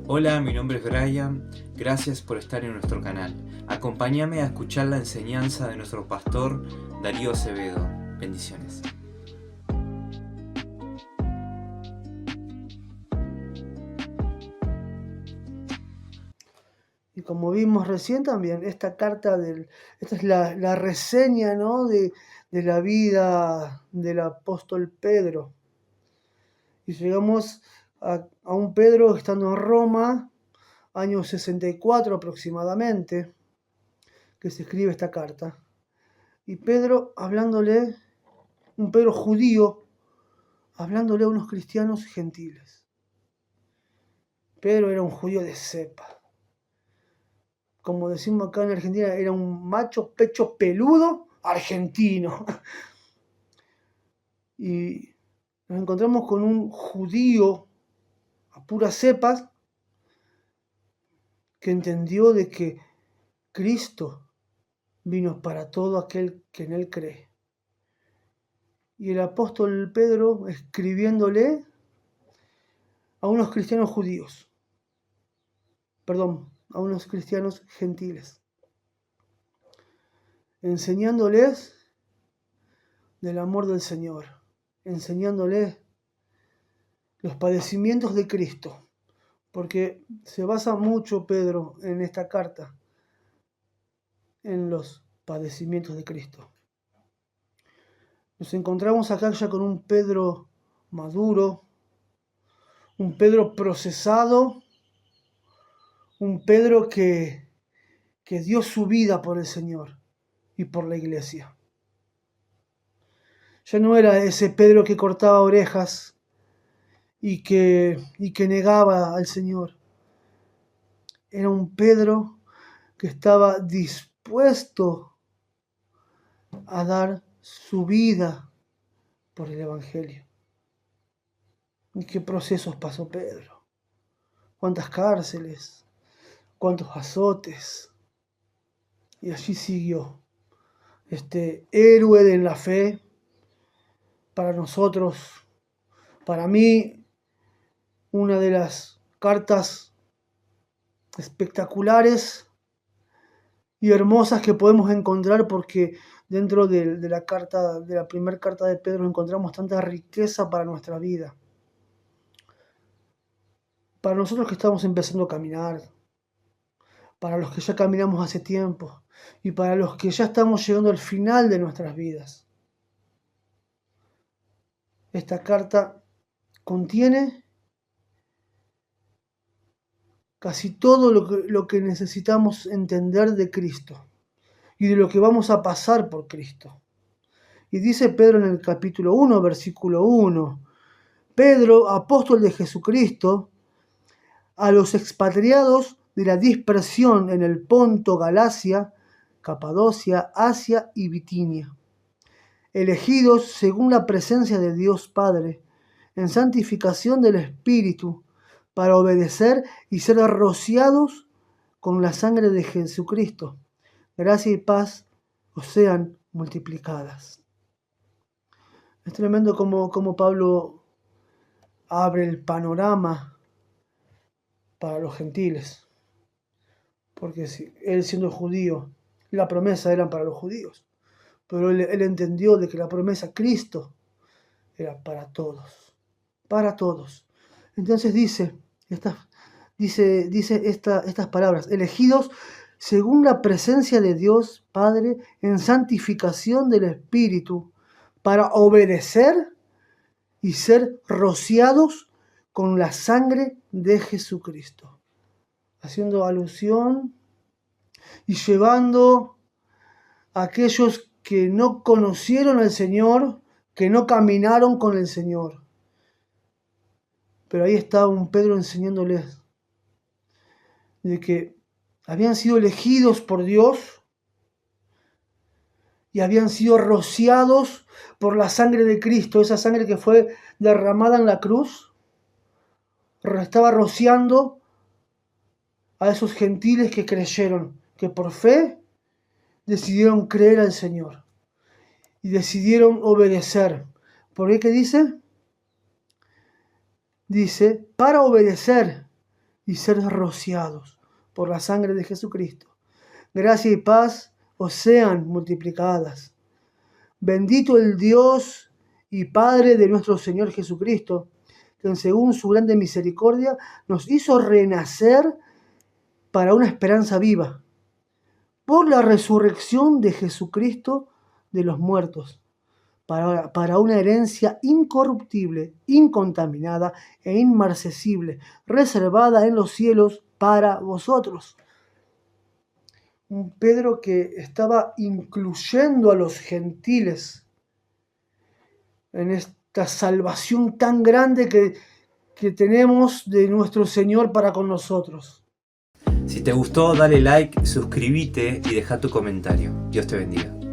Hola, mi nombre es Brian, gracias por estar en nuestro canal. Acompáñame a escuchar la enseñanza de nuestro pastor Darío Acevedo. Bendiciones. Y como vimos recién también, esta es la reseña, ¿no? de la vida del apóstol Pedro. Y llegamos a un Pedro estando en Roma, año 64 aproximadamente, que se escribe esta carta. Y Pedro hablándole, un Pedro judío, hablándole a unos cristianos gentiles. Pedro era un judío de cepa. Como decimos acá en Argentina, era un macho pecho peludo argentino. Y nos encontramos con un judío a puras cepas que entendió de que Cristo vino para todo aquel que en él cree. Y el apóstol Pedro escribiéndole a unos cristianos judíos, a unos cristianos gentiles, enseñándoles del amor del Señor, enseñándoles los padecimientos de Cristo, porque se basa mucho Pedro en esta carta, en los padecimientos de Cristo. Nos encontramos acá ya con un Pedro maduro, un Pedro procesado, un Pedro que dio su vida por el Señor y por la iglesia. Ya no era ese Pedro que cortaba orejas y que negaba al Señor. Era un Pedro que estaba dispuesto a dar su vida por el Evangelio. ¿Y qué procesos pasó Pedro? ¿Cuántas cárceles? ¿Cuántos azotes? Y allí siguió este héroe de la fe para nosotros, para mí, una de las cartas espectaculares y hermosas que podemos encontrar, porque dentro de la primera carta de Pedro encontramos tanta riqueza para nuestra vida. Para nosotros que estamos empezando a caminar, para los que ya caminamos hace tiempo y para los que ya estamos llegando al final de nuestras vidas. Esta carta contiene casi todo lo que necesitamos entender de Cristo y de lo que vamos a pasar por Cristo. Y dice Pedro en el capítulo 1, versículo 1, Pedro, apóstol de Jesucristo, a los expatriados de la dispersión en el Ponto, Galacia, Capadocia, Asia y Bitinia, elegidos según la presencia de Dios Padre, en santificación del Espíritu, para obedecer y ser rociados con la sangre de Jesucristo. Gracia y paz os sean multiplicadas. Es tremendo como Pablo abre el panorama para los gentiles. Porque si él siendo judío, la promesa era para los judíos. Pero él entendió de que la promesa Cristo era para todos. Para todos. Entonces dice estas palabras, elegidos según la presencia de Dios Padre en santificación del Espíritu, para obedecer y ser rociados con la sangre de Jesucristo. Haciendo alusión y llevando a aquellos que no conocieron al Señor, que no caminaron con el Señor. Pero ahí está un Pedro enseñándoles de que habían sido elegidos por Dios y habían sido rociados por la sangre de Cristo, esa sangre que fue derramada en la cruz, estaba rociando a esos gentiles que creyeron, que por fe decidieron creer al Señor y decidieron obedecer. ¿Por qué dice? Dice, para obedecer y ser rociados por la sangre de Jesucristo. Gracia y paz os sean multiplicadas. Bendito el Dios y Padre de nuestro Señor Jesucristo, que según su grande misericordia nos hizo renacer para una esperanza viva, por la resurrección de Jesucristo de los muertos, para una herencia incorruptible, incontaminada e inmarcesible, reservada en los cielos para vosotros. Un Pedro que estaba incluyendo a los gentiles en esta salvación tan grande que tenemos de nuestro Señor para con nosotros. Si te gustó, dale like, suscríbete y deja tu comentario. Dios te bendiga.